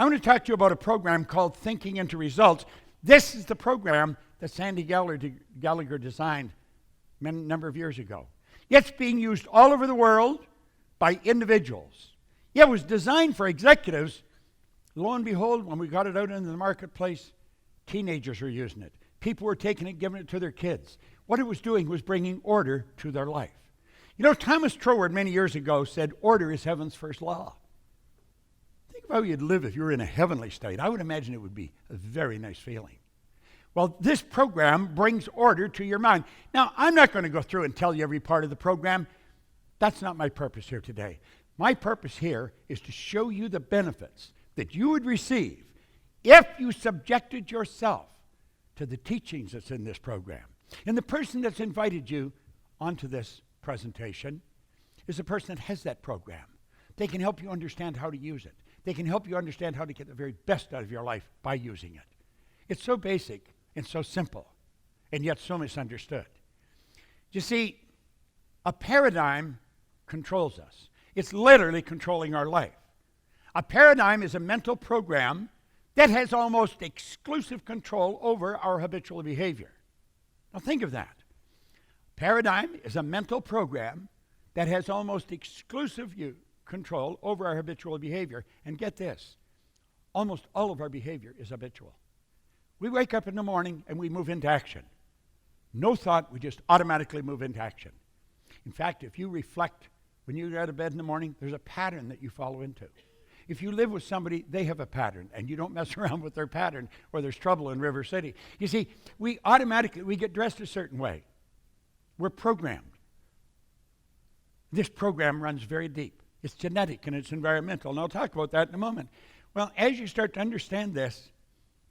I want to talk to you about a program called Thinking into Results. This is the program that Sandy Gallagher designed a number of years ago. It's being used all over the world by individuals. It was designed for executives. Lo and behold, when we got it out into the marketplace, teenagers were using it. People were taking it, giving it to their kids. What it was doing was bringing order to their life. You know, Thomas Troward many years ago said, order is heaven's first law. Think of how you'd live if you were in a heavenly state. I would imagine it would be a very nice feeling. Well, this program brings order to your mind. Now, I'm not going to go through and tell you every part of the program. That's not my purpose here today. My purpose here is to show you the benefits that you would receive if you subjected yourself to the teachings that's in this program. And the person that's invited you onto this presentation is the person that has that program. They can help you understand how to use it. They can help you understand how to get the very best out of your life by using it. It's so basic and so simple, and yet so misunderstood. You see, a paradigm controls us. It's literally controlling our life. A paradigm is a mental program that has almost exclusive control over our habitual behavior. Now think of that. Paradigm is a mental program that has almost exclusive control over our habitual behavior. And get this, almost all of our behavior is habitual. We wake up in the morning and we move into action. No thought, we just automatically move into action. In fact, if you reflect when you get out of bed in the morning, there's a pattern that you follow into. If you live with somebody, they have a pattern, and you don't mess around with their pattern, or there's trouble in River City. You see, we get dressed a certain way. We're programmed. This program runs very deep. It's genetic and it's environmental, and I'll talk about that in a moment. Well, as you start to understand this,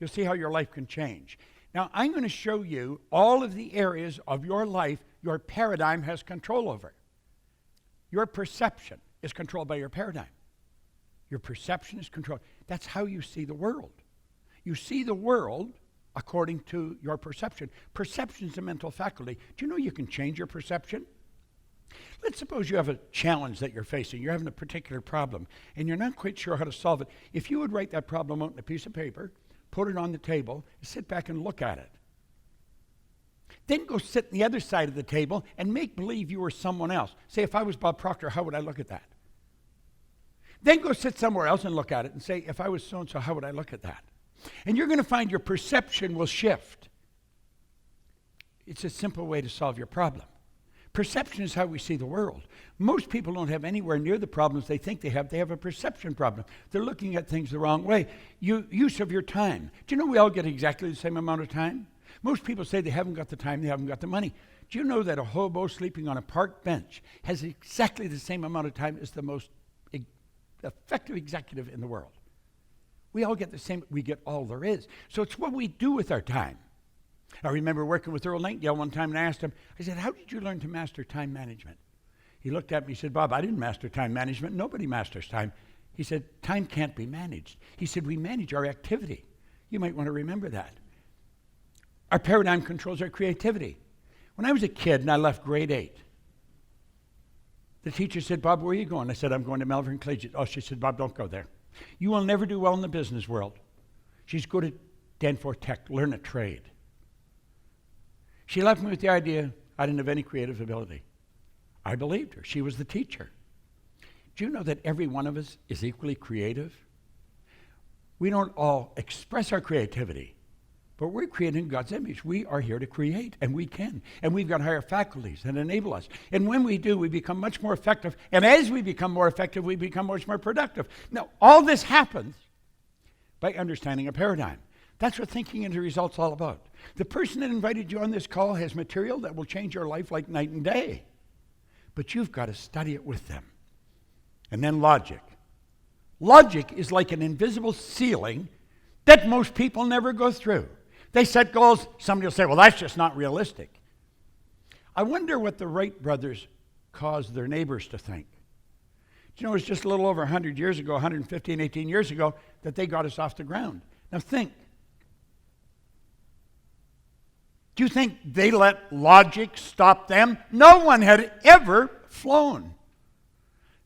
you'll see how your life can change. Now, I'm going to show you all of the areas of your life your paradigm has control over. Your perception is controlled by your paradigm. Your perception is controlled. That's how you see the world. You see the world according to your perception. Perception is a mental faculty. Do you know you can change your perception? Let's suppose you have a challenge that you're facing. You're having a particular problem, and you're not quite sure how to solve it. If you would write that problem out on a piece of paper, put it on the table, sit back and look at it. Then go sit on the other side of the table and make believe you were someone else. Say, if I was Bob Proctor, how would I look at that? Then go sit somewhere else and look at it and say, if I was so-and-so, how would I look at that? And you're going to find your perception will shift. It's a simple way to solve your problem. Perception is how we see the world. Most people don't have anywhere near the problems they think they have. They have a perception problem. They're looking at things the wrong way. Use of your time. Do you know we all get exactly the same amount of time? Most people say they haven't got the time, they haven't got the money. Do you know that a hobo sleeping on a park bench has exactly the same amount of time as the most effective executive in the world? We all get the same, we get all there is. So it's what we do with our time. I remember working with Earl Nightingale one time, and I asked him, I said, how did you learn to master time management? He looked at me and said, Bob, I didn't master time management. Nobody masters time. He said, time can't be managed. He said, we manage our activity. You might want to remember that. Our paradigm controls our creativity. When I was a kid and I left grade 8, the teacher said, Bob, where are you going? I said, I'm going to Malvern Collegiate. Oh, she said, Bob, don't go there. You will never do well in the business world. She's go to Danforth Tech, learn a trade. She left me with the idea I didn't have any creative ability. I believed her. She was the teacher. Do you know that every one of us is equally creative? We don't all express our creativity, but we're created in God's image. We are here to create, and we can. And we've got higher faculties that enable us. And when we do, we become much more effective. And as we become more effective, we become much more productive. Now, all this happens by understanding a paradigm. That's what Thinking into Results is all about. The person that invited you on this call has material that will change your life like night and day. But you've got to study it with them. And then logic. Logic is like an invisible ceiling that most people never go through. They set goals. Somebody will say, well, that's just not realistic. I wonder what the Wright brothers caused their neighbors to think. Do you know, it was just a little over 100 years ago, 115, 18 years ago, that they got us off the ground. Now think. Do you think they let logic stop them? No one had ever flown.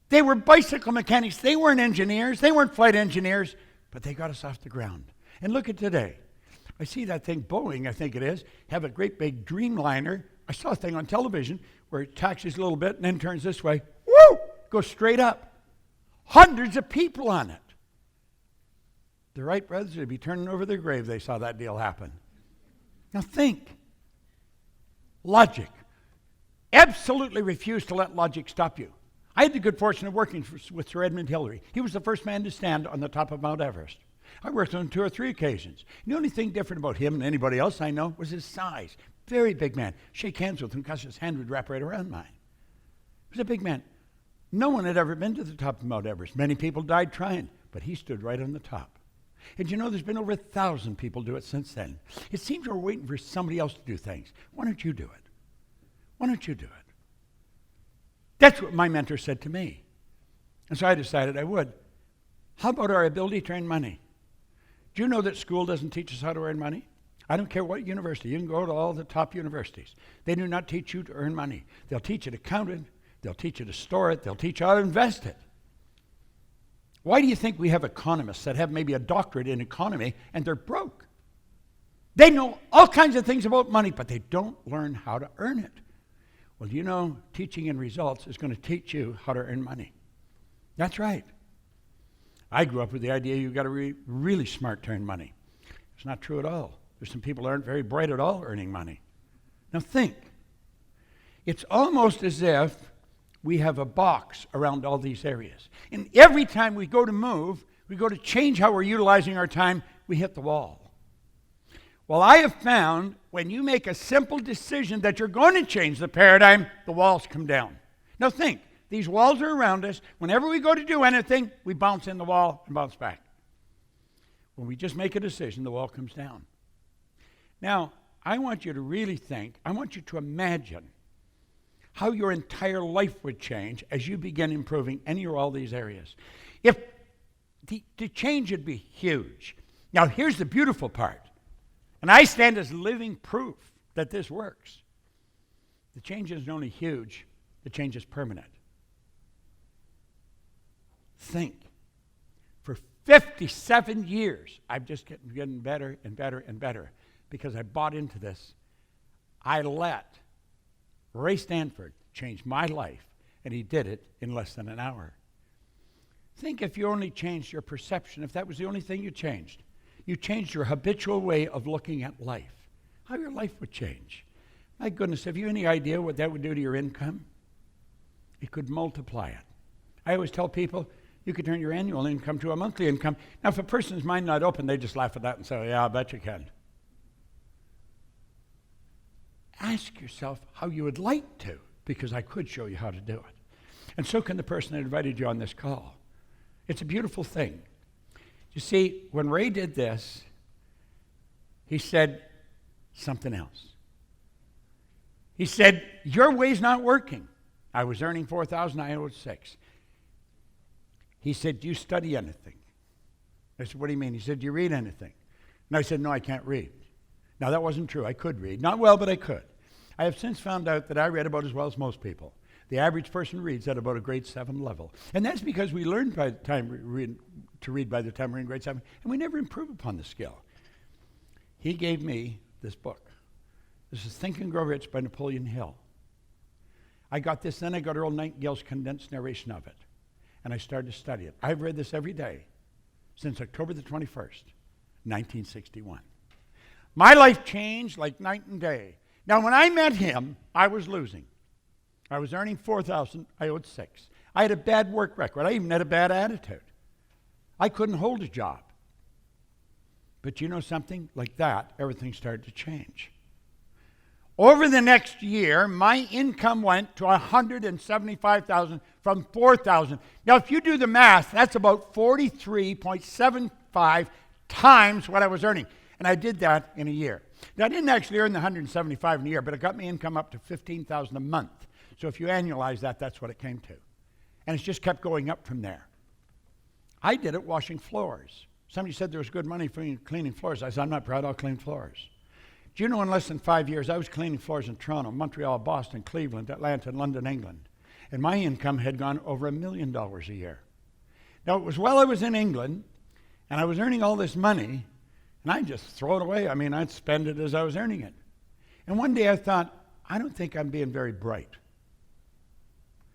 They were bicycle mechanics. They weren't engineers. They weren't flight engineers. but they got us off the ground. And look at today. I see that thing, Boeing, I think it is, have a great big Dreamliner. I saw a thing on television where it taxis a little bit and then turns this way. Woo! Goes straight up. Hundreds of people on it. The Wright brothers would be turning over their grave they saw that deal happen. Now think. Logic. Absolutely refuse to let logic stop you. I had the good fortune of working with Sir Edmund Hillary. He was the first man to stand on the top of Mount Everest. I worked with him 2 or 3 occasions. The only thing different about him and anybody else I know was his size. Very big man. Shake hands with him because his hand would wrap right around mine. He was a big man. No one had ever been to the top of Mount Everest. Many people died trying, but he stood right on the top. And you know, there's been over 1,000 people do it since then. It seems we're waiting for somebody else to do things. Why don't you do it? Why don't you do it? That's what my mentor said to me. And so I decided I would. How about our ability to earn money? Do you know that school doesn't teach us how to earn money? I don't care what university. You can go to all the top universities. They do not teach you to earn money. They'll teach you to count it. They'll teach you to store it. They'll teach you how to invest it. Why do you think we have economists that have maybe a doctorate in economy and they're broke? They know all kinds of things about money, but they don't learn how to earn it. Well, you know, teaching in results is going to teach you how to earn money. That's right. I grew up with the idea you've got to be really smart to earn money. It's not true at all. There's some people that aren't very bright at all earning money. Now think. It's almost as if we have a box around all these areas. And every time we go to move, we go to change how we're utilizing our time, we hit the wall. Well, I have found when you make a simple decision that you're going to change the paradigm, the walls come down. Now think, these walls are around us. Whenever we go to do anything, we bounce in the wall and bounce back. When we just make a decision, the wall comes down. Now, I want you to really think, I want you to imagine how your entire life would change as you begin improving any or all these areas. If the change would be huge. Now, here's the beautiful part. And I stand as living proof that this works. The change isn't only huge, the change is permanent. Think. For 57 years, I've just getting better and better and better because I bought into this. I let Ray Stanford changed my life, and he did it in less than an hour. Think if you only changed your perception, if that was the only thing you changed. You changed your habitual way of looking at life. How your life would change. My goodness, have you any idea what that would do to your income? It could multiply it. I always tell people, you could turn your annual income to a monthly income. Now, if a person's mind not open, they just laugh at that and say, yeah, I bet you can. Ask yourself how you would like to, because I could show you how to do it. And so can the person that invited you on this call. It's a beautiful thing. You see, when Ray did this, he said something else. He said, your way's not working. I was earning $4,000, I owed $6,000. He said, do you study anything? I said, what do you mean? He said, do you read anything? And I said, no, I can't read. Now, that wasn't true. I could read. Not well, but I could. I have since found out that I read about as well as most people. The average person reads at about a grade 7 level. And that's because we learned by the time to read by the time we're in grade 7, and we never improve upon the skill. He gave me this book. This is Think and Grow Rich by Napoleon Hill. I got this, then I got Earl Nightingale's condensed narration of it, and I started to study it. I've read this every day since October the 21st, 1961. My life changed like night and day. Now, when I met him, I was losing. I was earning $4,000, I owed $6,000. I had a bad work record. I even had a bad attitude. I couldn't hold a job. But you know something? Like that, everything started to change. Over the next year, my income went to $175,000 from $4,000. Now, if you do the math, that's about 43.75 times what I was earning. And I did that in a year. Now, I didn't actually earn the $175,000 in a year, but it got my income up to $15,000 a month. So if you annualize that, that's what it came to. And it's just kept going up from there. I did it washing floors. Somebody said there was good money for cleaning floors. I said, I'm not proud, I'll clean floors. Do you know in less than 5 years, I was cleaning floors in Toronto, Montreal, Boston, Cleveland, Atlanta, and London, England. And my income had gone over $1 million a year. Now, it was while I was in England, And I was earning all this money, and I'd just throw it away. I mean, I'd spend it as I was earning it. And one day I thought, I don't think I'm being very bright.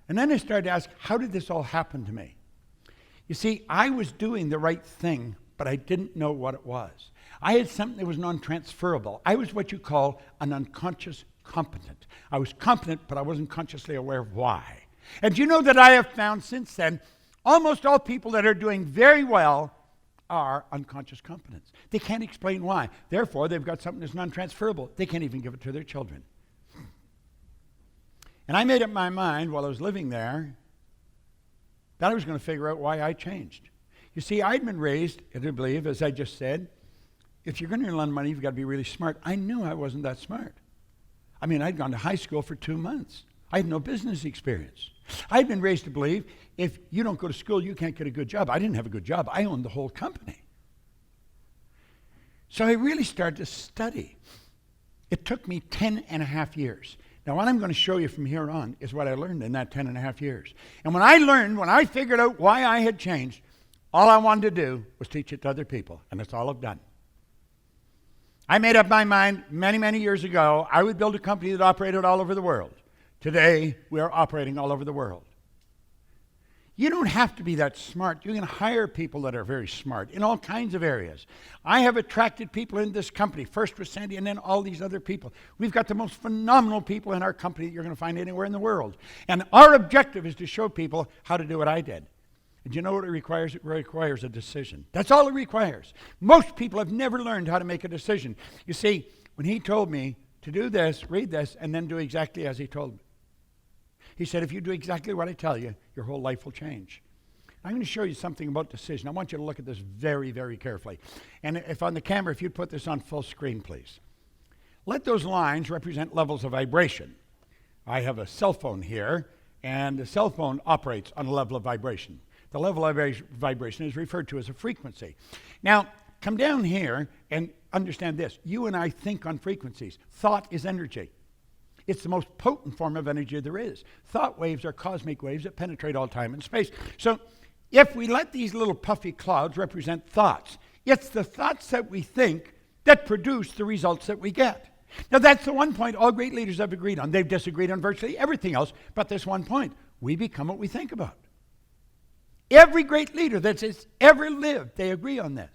And then I started to ask, how did this all happen to me? You see, I was doing the right thing, but I didn't know what it was. I had something that was non-transferable. I was what you call an unconscious competent. I was competent, but I wasn't consciously aware of why. And you know that I have found since then, almost all people that are doing very well are unconscious competents. They can't explain why. Therefore, they've got something that's non-transferable. They can't even give it to their children. And I made up my mind while I was living there that I was going to figure out why I changed. You see, I'd been raised, I do believe, as I just said, if you're going to earn a lot of money, you've got to be really smart. I knew I wasn't that smart. I mean, I'd gone to high school for 2 months. I had no business experience. I'd been raised to believe if you don't go to school, you can't get a good job. I didn't have a good job. I owned the whole company. So I really started to study. It took me 10 and a half years. Now, what I'm going to show you from here on is what I learned in that 10 and a half years. And when I figured out why I had changed, all I wanted to do was teach it to other people, and that's all I've done. I made up my mind many, many years ago, I would build a company that operated all over the world. Today, we are operating all over the world. You don't have to be that smart. You can hire people that are very smart in all kinds of areas. I have attracted people in this company, first with Sandy and then all these other people. We've got the most phenomenal people in our company that you're going to find anywhere in the world. And our objective is to show people how to do what I did. And you know what it requires? It requires a decision. That's all it requires. Most people have never learned how to make a decision. You see, when he told me to do this, read this, and then do exactly as he told me, he said, if you do exactly what I tell you, your whole life will change. I'm going to show you something about decision. I want you to look at this very, very carefully. And if on the camera, if you'd put this on full screen, please. Let those lines represent levels of vibration. I have a cell phone here, and the cell phone operates on a level of vibration. The level of vibration is referred to as a frequency. Now, come down here and understand this. You and I think on frequencies. Thought is energy. It's the most potent form of energy there is. Thought waves are cosmic waves that penetrate all time and space. So if we let these little puffy clouds represent thoughts, it's the thoughts that we think that produce the results that we get. Now that's the one point all great leaders have agreed on. They've disagreed on virtually everything else, but this one point. We become what we think about. Every great leader that's ever lived, they agree on this.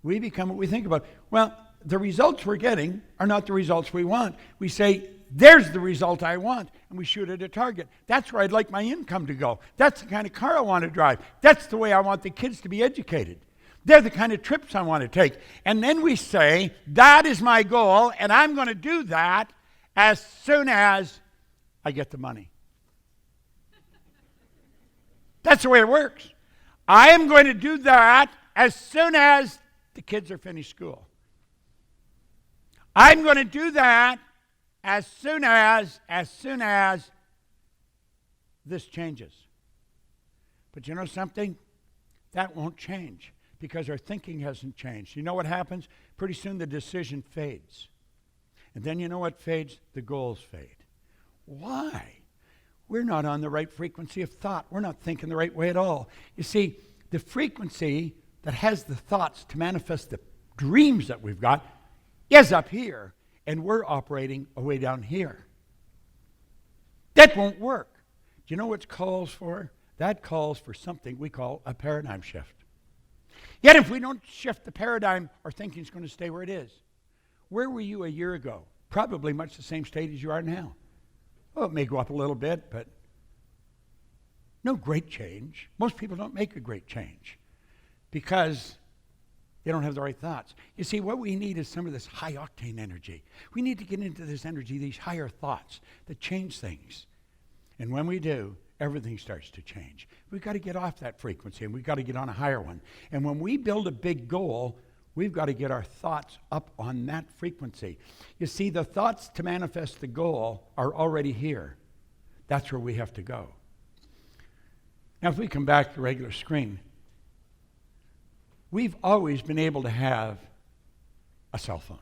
We become what we think about. Well, the results we're getting are not the results we want. We say, there's the result I want, and we shoot at a target. That's where I'd like my income to go. That's the kind of car I want to drive. That's the way I want the kids to be educated. They're the kind of trips I want to take. And then we say, that is my goal, and I'm going to do that as soon as I get the money. That's the way it works. I am going to do that as soon as the kids are finished school. I'm going to do that as soon as this changes. But you know something? That won't change because our thinking hasn't changed. You know what happens? Pretty soon the decision fades. And then you know what fades? The goals fade. Why? We're not on the right frequency of thought. We're not thinking the right way at all. You see, the frequency that has the thoughts to manifest the dreams that we've got is up here, and we're operating way down here. That won't work. Do you know what it calls for? That calls for something we call a paradigm shift. Yet if we don't shift the paradigm, our thinking is going to stay where it is. Where were you a year ago? Probably much the same state as you are now. Well, it may go up a little bit, but no great change. Most people don't make a great change because they don't have the right thoughts. You see, what we need is some of this high-octane energy. We need to get into this energy, these higher thoughts that change things. And when we do, everything starts to change. We've got to get off that frequency, and we've got to get on a higher one. And when we build a big goal, we've got to get our thoughts up on that frequency. You see, the thoughts to manifest the goal are already here. That's where we have to go. Now, if we come back to the regular screen, we've always been able to have a cell phone.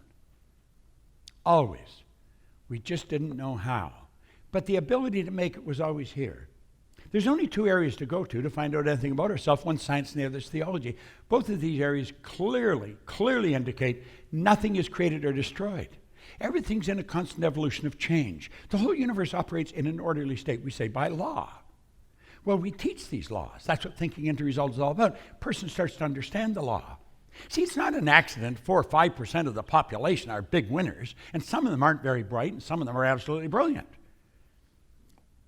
Always. We just didn't know how. But the ability to make it was always here. There's only two areas to go to find out anything about ourselves. One's science and the other's theology. Both of these areas clearly indicate nothing is created or destroyed. Everything's in a constant evolution of change. The whole universe operates in an orderly state, we say, by law. Well, we teach these laws. That's what thinking into results is all about. A person starts to understand the law. See, it's not an accident 4 or 5% of the population are big winners, and some of them aren't very bright, and some of them are absolutely brilliant.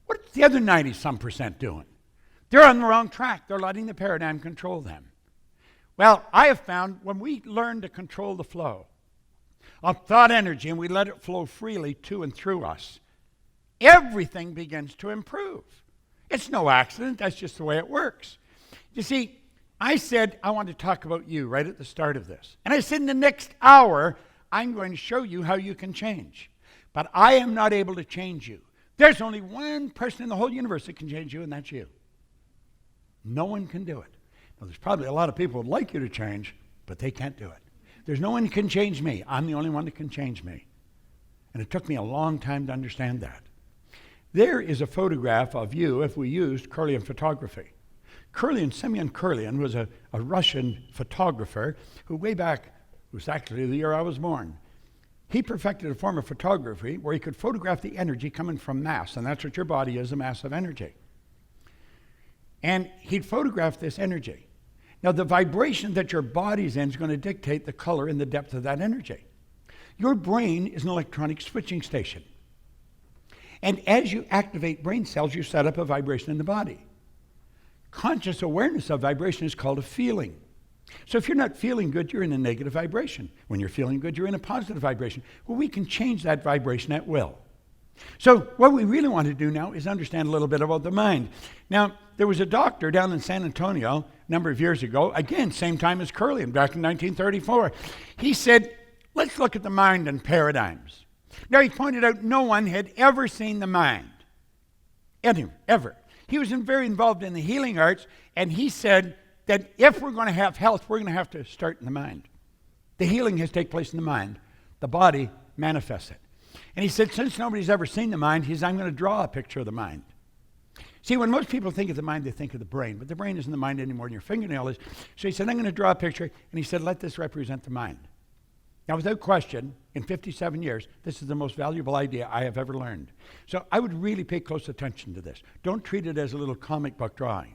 What's the other 90-some% doing? They're on the wrong track. They're letting the paradigm control them. Well, I have found when we learn to control the flow of thought energy and we let it flow freely to and through us, everything begins to improve. It's no accident. That's just the way it works. You see, I said I want to talk about you right at the start of this. And I said in the next hour, I'm going to show you how you can change. But I am not able to change you. There's only one person in the whole universe that can change you, and that's you. No one can do it. Now, there's probably a lot of people who would like you to change, but they can't do it. There's no one who can change me. I'm the only one that can change me. And it took me a long time to understand that. There is a photograph of you if we used Kirlian photography. Semyon Kirlian was a Russian photographer who way back, it was actually the year I was born, he perfected a form of photography where he could photograph the energy coming from mass, and that's what your body is, a mass of energy. And he'd photograph this energy. Now, the vibration that your body's in is going to dictate the color and the depth of that energy. Your brain is an electronic switching station. And as you activate brain cells, you set up a vibration in the body. Conscious awareness of vibration is called a feeling. So if you're not feeling good, you're in a negative vibration. When you're feeling good, you're in a positive vibration. Well, we can change that vibration at will. So what we really want to do now is understand a little bit about the mind. Now, there was a doctor down in San Antonio a number of years ago, again, same time as Kirlian, back in 1934. He said, let's look at the mind and paradigms. Now, he pointed out no one had ever seen the mind. Ever. He was very involved in the healing arts, and he said that if we're going to have health, we're going to have to start in the mind. The healing has to take place in the mind. The body manifests it. And he said, since nobody's ever seen the mind, I'm going to draw a picture of the mind. See, when most people think of the mind, they think of the brain, but the brain isn't the mind any more than your fingernail is. So he said, I'm going to draw a picture, and he said, let this represent the mind. Now, without question, in 57 years, this is the most valuable idea I have ever learned. So I would really pay close attention to this. Don't treat it as a little comic book drawing.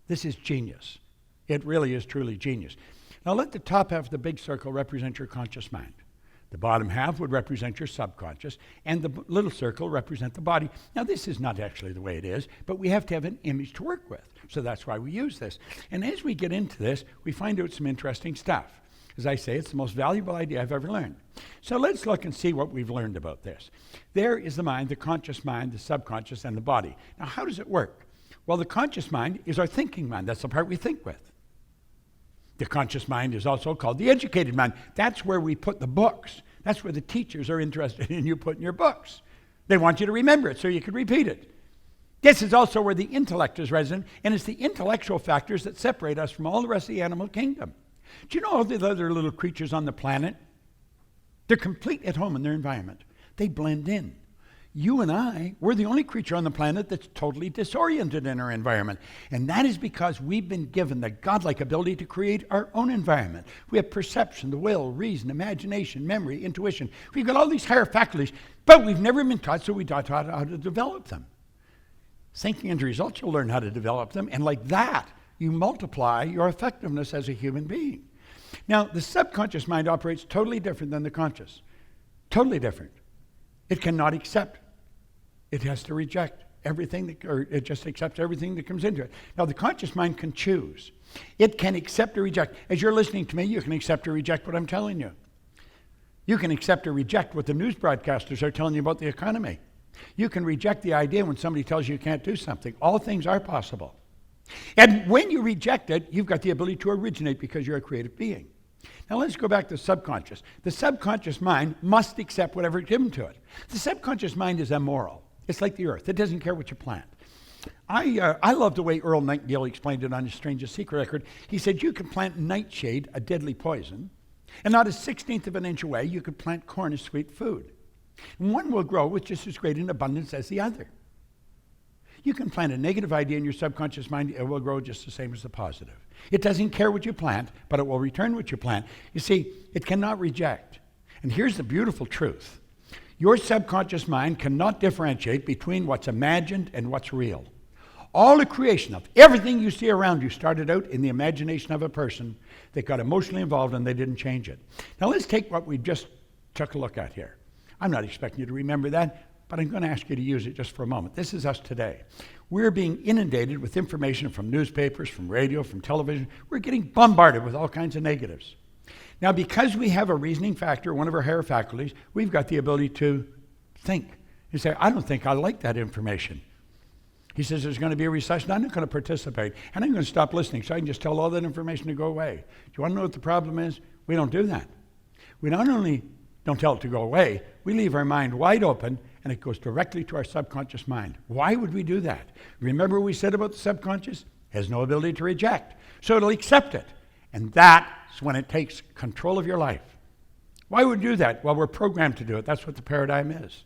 This is genius. It really is truly genius. Now, let the top half of the big circle represent your conscious mind. The bottom half would represent your subconscious, and the little circle represent the body. Now, this is not actually the way it is, but we have to have an image to work with. So that's why we use this. And as we get into this, we find out some interesting stuff. As I say, it's the most valuable idea I've ever learned. So let's look and see what we've learned about this. There is the mind, the conscious mind, the subconscious, and the body. Now, how does it work? Well, the conscious mind is our thinking mind. That's the part we think with. The conscious mind is also called the educated mind. That's where we put the books. That's where the teachers are interested in you putting your books. They want you to remember it so you can repeat it. This is also where the intellect is resident, and it's the intellectual factors that separate us from all the rest of the animal kingdom. Do you know all the other little creatures on the planet? They're complete at home in their environment. They blend in. You and I, we're the only creature on the planet that's totally disoriented in our environment. And that is because we've been given the godlike ability to create our own environment. We have perception, the will, reason, imagination, memory, intuition. We've got all these higher faculties, but we've never been taught, so we taught how to develop them. Thinking into results, you'll learn how to develop them, and like that, you multiply your effectiveness as a human being. Now, the subconscious mind operates totally different than the conscious. Totally different. It cannot accept. It has to reject everything, or it just accepts everything that comes into it. Now, the conscious mind can choose. It can accept or reject. As you're listening to me, you can accept or reject what I'm telling you. You can accept or reject what the news broadcasters are telling you about the economy. You can reject the idea when somebody tells you can't do something. All things are possible. And when you reject it, you've got the ability to originate because you're a creative being. Now let's go back to the subconscious. The subconscious mind must accept whatever is given to it. The subconscious mind is immoral. It's like the earth. It doesn't care what you plant. I love the way Earl Nightingale explained it on his Strangest Secret record. He said you can plant nightshade, a deadly poison, and not a 16th of an inch away you could plant corn as sweet food. And one will grow with just as great an abundance as the other. You can plant a negative idea in your subconscious mind, it will grow just the same as the positive. It doesn't care what you plant, but it will return what you plant. You see, it cannot reject. And here's the beautiful truth. Your subconscious mind cannot differentiate between what's imagined and what's real. All the creation of everything you see around you started out in the imagination of a person that got emotionally involved and they didn't change it. Now let's take what we just took a look at here. I'm not expecting you to remember that, but I'm going to ask you to use it just for a moment. This is us today. We're being inundated with information from newspapers, from radio, from television. We're getting bombarded with all kinds of negatives. Now, because we have a reasoning factor, one of our higher faculties, we've got the ability to think. You say, I don't think I like that information. He says there's going to be a recession. I'm not going to participate. And I'm going to stop listening so I can just tell all that information to go away. Do you want to know what the problem is? We don't do that. We not only don't tell it to go away, we leave our mind wide open and it goes directly to our subconscious mind. Why would we do that? Remember what we said about the subconscious? It has no ability to reject. So it'll accept it. And that's when it takes control of your life. Why would we do that? Well, we're programmed to do it. That's what the paradigm is.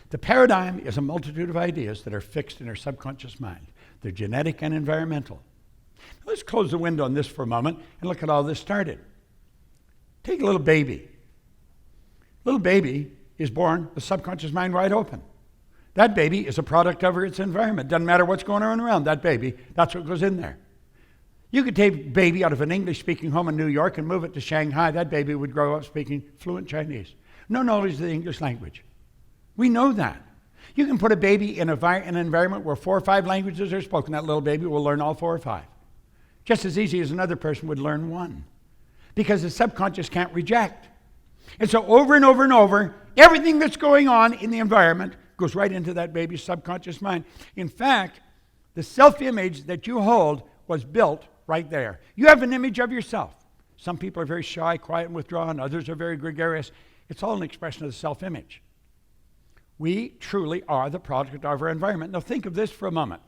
The paradigm is a multitude of ideas that are fixed in our subconscious mind. They're genetic and environmental. Now, let's close the window on this for a moment and look at how this started. Take a little baby. Little baby is born with subconscious mind wide open. That baby is a product of its environment. Doesn't matter what's going on around that baby, that's what goes in there. You could take a baby out of an English-speaking home in New York and move it to Shanghai. That baby would grow up speaking fluent Chinese. No knowledge of the English language. We know that. You can put a baby in an environment where 4 or 5 languages are spoken. That little baby will learn all 4 or 5. Just as easy as another person would learn 1. Because the subconscious can't reject. And so over and over and over, everything that's going on in the environment goes right into that baby's subconscious mind. In fact, the self-image that you hold was built right there. You have an image of yourself. Some people are very shy, quiet, and withdrawn. Others are very gregarious. It's all an expression of the self-image. We truly are the product of our environment. Now think of this for a moment.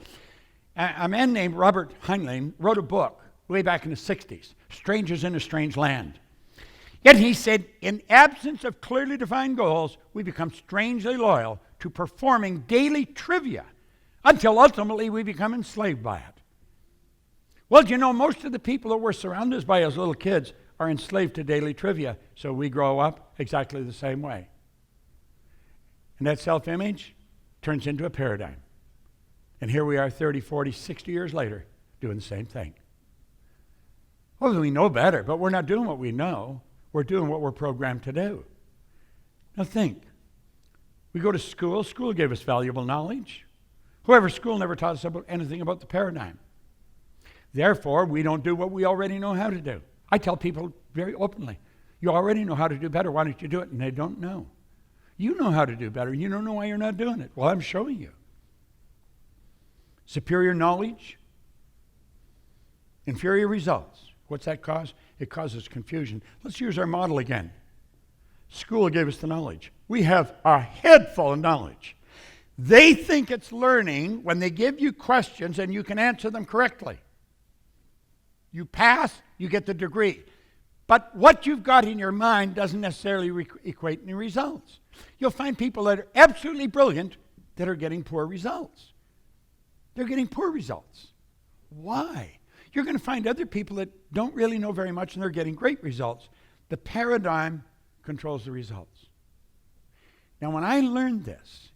A man named Robert Heinlein wrote a book way back in the 60s, Strangers in a Strange Land. Yet he said, in absence of clearly defined goals, we become strangely loyal to performing daily trivia until ultimately we become enslaved by it. Well, do you know, most of the people that we're surrounded by as little kids are enslaved to daily trivia, so we grow up exactly the same way. And that self-image turns into a paradigm. And here we are 30, 40, 60 years later doing the same thing. Well, we know better, but we're not doing what we know. We're doing what we're programmed to do. Now think. We go to school. School gave us valuable knowledge. However, school never taught us anything about the paradigm. Therefore, we don't do what we already know how to do. I tell people very openly, you already know how to do better. Why don't you do it? And they don't know. You know how to do better. You don't know why you're not doing it. Well, I'm showing you. Superior knowledge, inferior results. What's that cause? It causes confusion. Let's use our model again. School gave us the knowledge. We have a head full of knowledge. They think it's learning when they give you questions and you can answer them correctly. You pass, you get the degree. But what you've got in your mind doesn't necessarily equate in results. You'll find people that are absolutely brilliant that are getting poor results. They're getting poor results. Why? You're going to find other people that don't really know very much and they're getting great results. The paradigm controls the results. Now, when I learned this,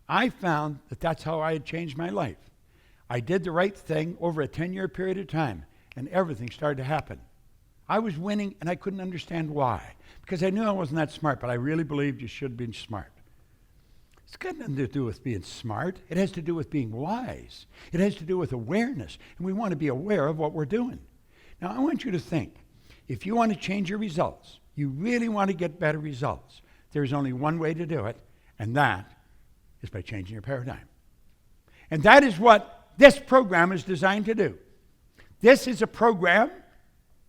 I found that that's how I had changed my life. I did the right thing over a 10-year period of time, and everything started to happen. I was winning, and I couldn't understand why. Because I knew I wasn't that smart, but I really believed you should be smart. It's got nothing to do with being smart. It has to do with being wise. It has to do with awareness, and we want to be aware of what we're doing. Now, I want you to think, if you want to change your results, you really want to get better results, there's only one way to do it, and that is by changing your paradigm. And that is what this program is designed to do. This is a program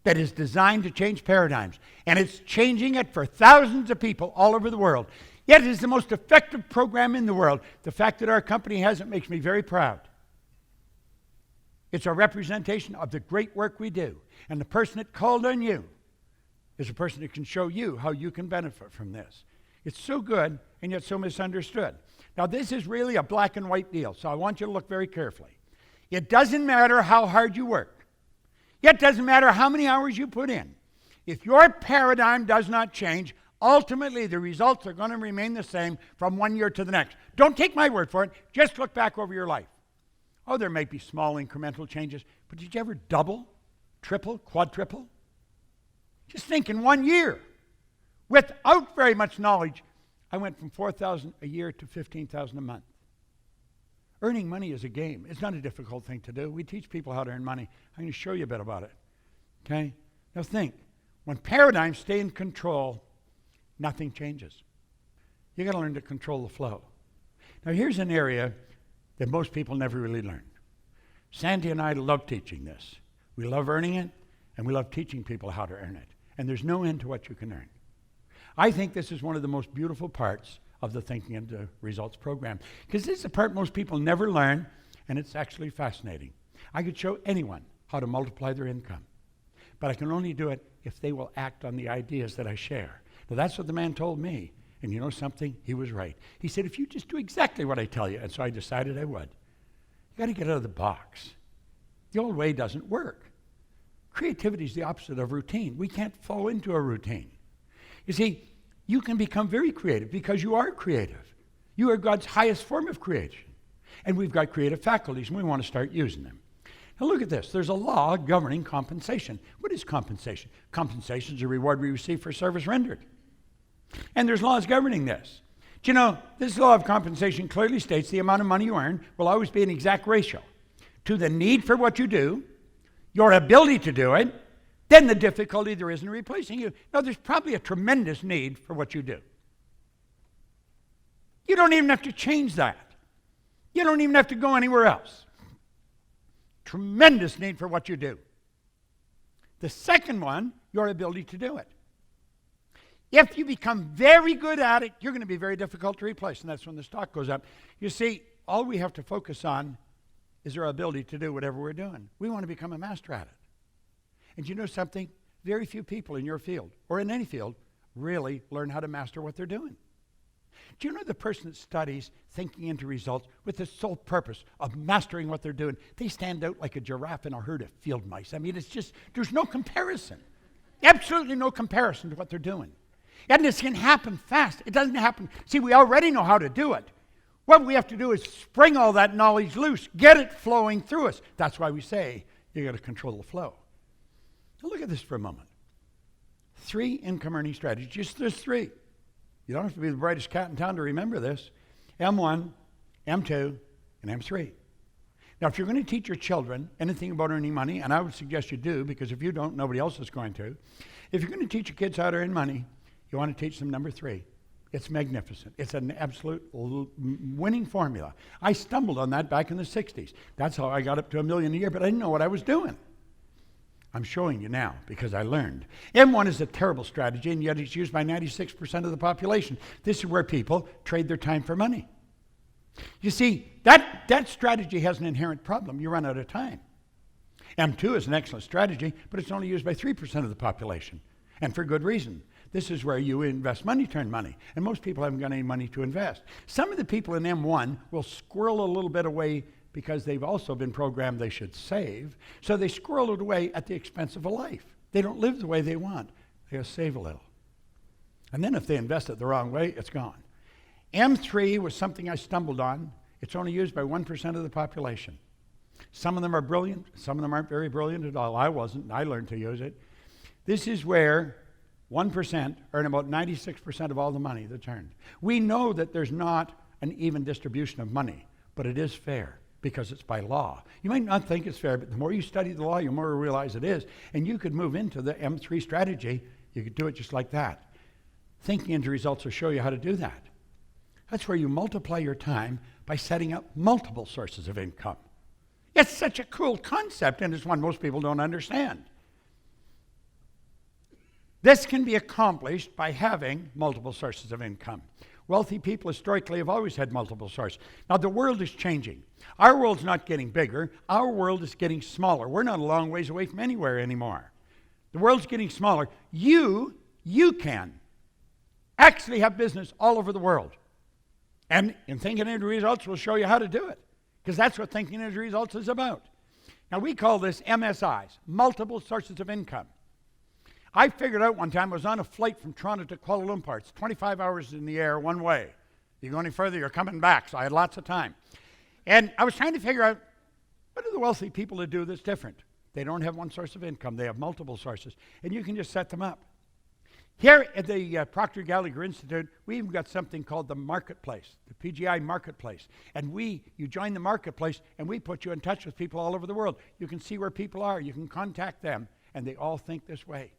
that is designed to change paradigms, and it's changing it for thousands of people all over the world. Yet it is the most effective program in the world. The fact that our company has it makes me very proud. It's a representation of the great work we do. And the person that called on you is a person that can show you how you can benefit from this. It's so good and yet so misunderstood. Now, this is really a black and white deal, so I want you to look very carefully. It doesn't matter how hard you work. It doesn't matter how many hours you put in. If your paradigm does not change, ultimately the results are going to remain the same from one year to the next. Don't take my word for it. Just look back over your life. Oh, there may be small incremental changes, but did you ever double, triple, quadruple? Just think in 1 year, without very much knowledge, I went from $4,000 a year to $15,000 a month. Earning money is a game. It's not a difficult thing to do. We teach people how to earn money. I'm going to show you a bit about it. Okay? Now think, when paradigms stay in control, nothing changes. You got to learn to control the flow. Now here's an area that most people never really learn. Sandy and I love teaching this. We love earning it, and we love teaching people how to earn it. And there's no end to what you can earn. I think this is one of the most beautiful parts of the Thinking into Results program, because this is the part most people never learn, and it's actually fascinating. I could show anyone how to multiply their income, but I can only do it if they will act on the ideas that I share. Now that's what the man told me, and you know something? He was right. He said, if you just do exactly what I tell you, and so I decided I would. You got to get out of the box. The old way doesn't work. Creativity is the opposite of routine. We can't fall into a routine. You see, you can become very creative because you are creative. You are God's highest form of creation. And we've got creative faculties, and we want to start using them. Now look at this. There's a law governing compensation. What is compensation? Compensation is a reward we receive for service rendered. And there's laws governing this. Do you know, this law of compensation clearly states the amount of money you earn will always be an exact ratio to the need for what you do, your ability to do it, then the difficulty there is in replacing you. Now, there's probably a tremendous need for what you do. You don't even have to change that. You don't even have to go anywhere else. Tremendous need for what you do. The second one, your ability to do it. If you become very good at it, you're going to be very difficult to replace, and that's when the stock goes up. You see, all we have to focus on is our ability to do whatever we're doing. We want to become a master at it. And you know something? Very few people in your field, or in any field, really learn how to master what they're doing. Do you know the person that studies thinking into results with the sole purpose of mastering what they're doing? They stand out like a giraffe in a herd of field mice. I mean, it's just, there's no comparison. Absolutely no comparison to what they're doing. And this can happen fast. It doesn't happen. See, we already know how to do it. What we have to do is spring all that knowledge loose, get it flowing through us. That's why we say you got to control the flow. Now look at this for a moment. 3 income earning strategies. Just there's 3. You don't have to be the brightest cat in town to remember this. M1, M2, and M3. Now, if you're going to teach your children anything about earning money, and I would suggest you do, because if you don't, nobody else is going to. If you're going to teach your kids how to earn money, you want to teach them number 3. It's magnificent. It's an absolute winning formula. I stumbled on that back in the 60s. That's how I got up to $1 million a year, but I didn't know what I was doing. I'm showing you now because I learned. M1 is a terrible strategy, and yet it's used by 96% of the population. This is where people trade their time for money. You see, that strategy has an inherent problem. You run out of time. M2 is an excellent strategy, but it's only used by 3% of the population, and for good reason. This is where you invest money to earn money, and most people haven't got any money to invest. Some of the people in M1 will squirrel a little bit away because they've also been programmed they should save, so they squirrel it away at the expense of a life. They don't live the way they want. They just save a little. And then if they invest it the wrong way, it's gone. M3 was something I stumbled on. It's only used by 1% of the population. Some of them are brilliant. Some of them aren't very brilliant at all. I wasn't. I learned to use it. This is where 1% earn about 96% of all the money that's earned. We know that there's not an even distribution of money, but it is fair because it's by law. You might not think it's fair, but the more you study the law, the more you realize it is. And you could move into the M3 strategy. You could do it just like that. Thinking into results will show you how to do that. That's where you multiply your time by setting up multiple sources of income. It's such a cool concept, and it's one most people don't understand. This can be accomplished by having multiple sources of income. Wealthy people historically have always had multiple sources. Now, the world is changing. Our world's not getting bigger. Our world is getting smaller. We're not a long ways away from anywhere anymore. The world's getting smaller. You can actually have business all over the world. And in Thinking into Results, we'll show you how to do it, because that's what Thinking into Results is about. Now, we call this MSIs, multiple sources of income. I figured out one time, I was on a flight from Toronto to Kuala Lumpur. It's 25 hours in the air one way. You go any further, you're coming back, so I had lots of time. And I was trying to figure out, what do the wealthy people that do that's different? They don't have one source of income. They have multiple sources, and you can just set them up. Here at the Proctor Gallagher Institute, we even got something called the Marketplace, the PGI Marketplace. And you join the Marketplace, and we put you in touch with people all over the world. You can see where people are. You can contact them, and they all think this way.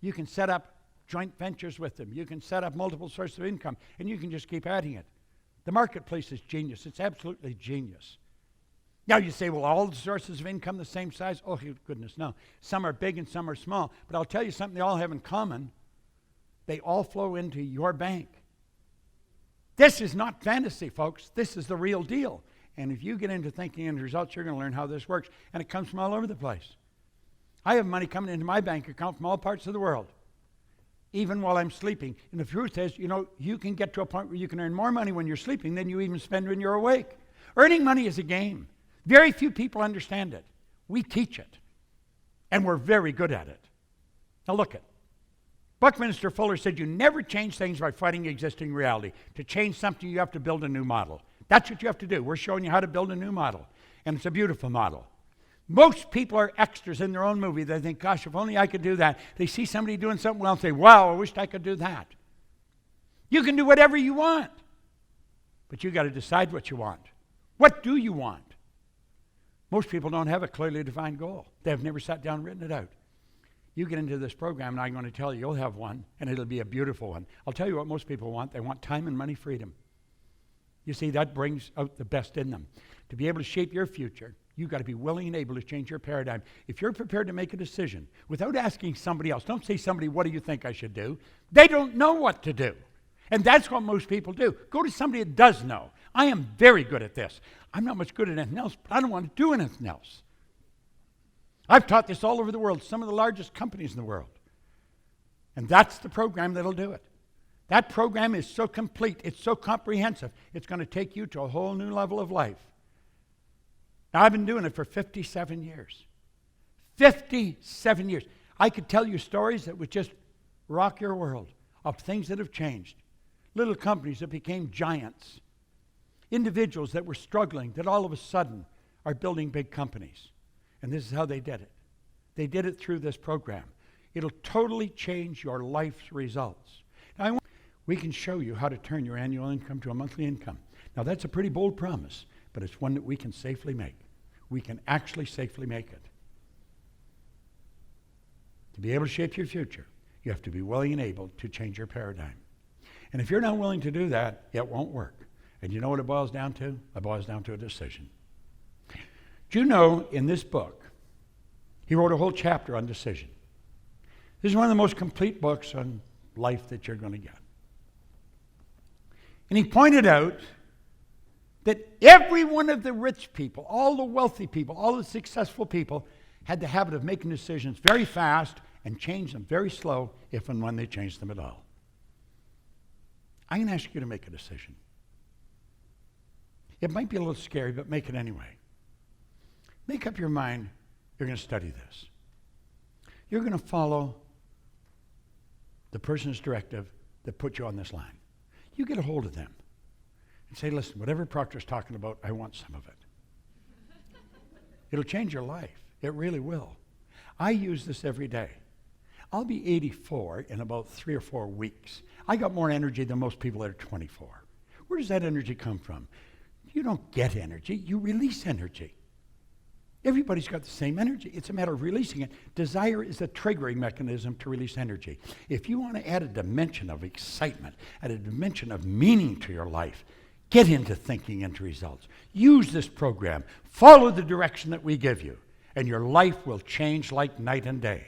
You can set up joint ventures with them. You can set up multiple sources of income, and you can just keep adding it. The Marketplace is genius. It's absolutely genius. Now you say, well, all the sources of income the same size? Oh, goodness, no. Some are big and some are small. But I'll tell you something they all have in common. They all flow into your bank. This is not fantasy, folks. This is the real deal. And if you get into Thinking into Results, you're going to learn how this works. And it comes from all over the place. I have money coming into my bank account from all parts of the world, even while I'm sleeping. And the truth is, you can get to a point where you can earn more money when you're sleeping than you even spend when you're awake. Earning money is a game. Very few people understand it. We teach it, and we're very good at it. Now look it. Buckminster Fuller said you never change things by fighting existing reality. To change something, you have to build a new model. That's what you have to do. We're showing you how to build a new model, and it's a beautiful model. Most people are extras in their own movie. They think, gosh, if only I could do that. They see somebody doing something well and say, wow, I wished I could do that. You can do whatever you want, but you got to decide what you want. What do you want? Most people don't have a clearly defined goal. They've never sat down and written it out. You get into this program, and I'm going to tell you, you'll have one, and it'll be a beautiful one. I'll tell you what most people want. They want time and money freedom. You see, that brings out the best in them. To be able to shape your future, you've got to be willing and able to change your paradigm. If you're prepared to make a decision without asking somebody else, don't say somebody, what do you think I should do? They don't know what to do. And that's what most people do. Go to somebody that does know. I am very good at this. I'm not much good at anything else, but I don't want to do anything else. I've taught this all over the world, some of the largest companies in the world. And that's the program that'll do it. That program is so complete, it's so comprehensive, it's going to take you to a whole new level of life. Now, I've been doing it for 57 years. 57 years. I could tell you stories that would just rock your world of things that have changed. Little companies that became giants. Individuals that were struggling that all of a sudden are building big companies. And this is how they did it. They did it through this program. It'll totally change your life's results. Now, we can show you how to turn your annual income to a monthly income. Now, that's a pretty bold promise, but it's one that we can safely make. We can actually safely make it. To be able to shape your future, you have to be willing and able to change your paradigm. And if you're not willing to do that, it won't work. And you know what it boils down to? It boils down to a decision. Do you know, in this book, he wrote a whole chapter on decision. This is one of the most complete books on life that you're going to get. And he pointed out that every one of the rich people, all the wealthy people, all the successful people had the habit of making decisions very fast and change them very slow if and when they changed them at all. I'm going to ask you to make a decision. It might be a little scary, but make it anyway. Make up your mind, you're going to study this. You're going to follow the person's directive that put you on this line. You get a hold of them and say, listen, whatever Proctor's talking about, I want some of it. It'll change your life. It really will. I use this every day. I'll be 84 in about 3 or 4 weeks. I got more energy than most people that are 24. Where does that energy come from? You don't get energy, you release energy. Everybody's got the same energy. It's a matter of releasing it. Desire is a triggering mechanism to release energy. If you want to add a dimension of excitement, add a dimension of meaning to your life, get into Thinking into Results. Use this program. Follow the direction that we give you, and your life will change like night and day.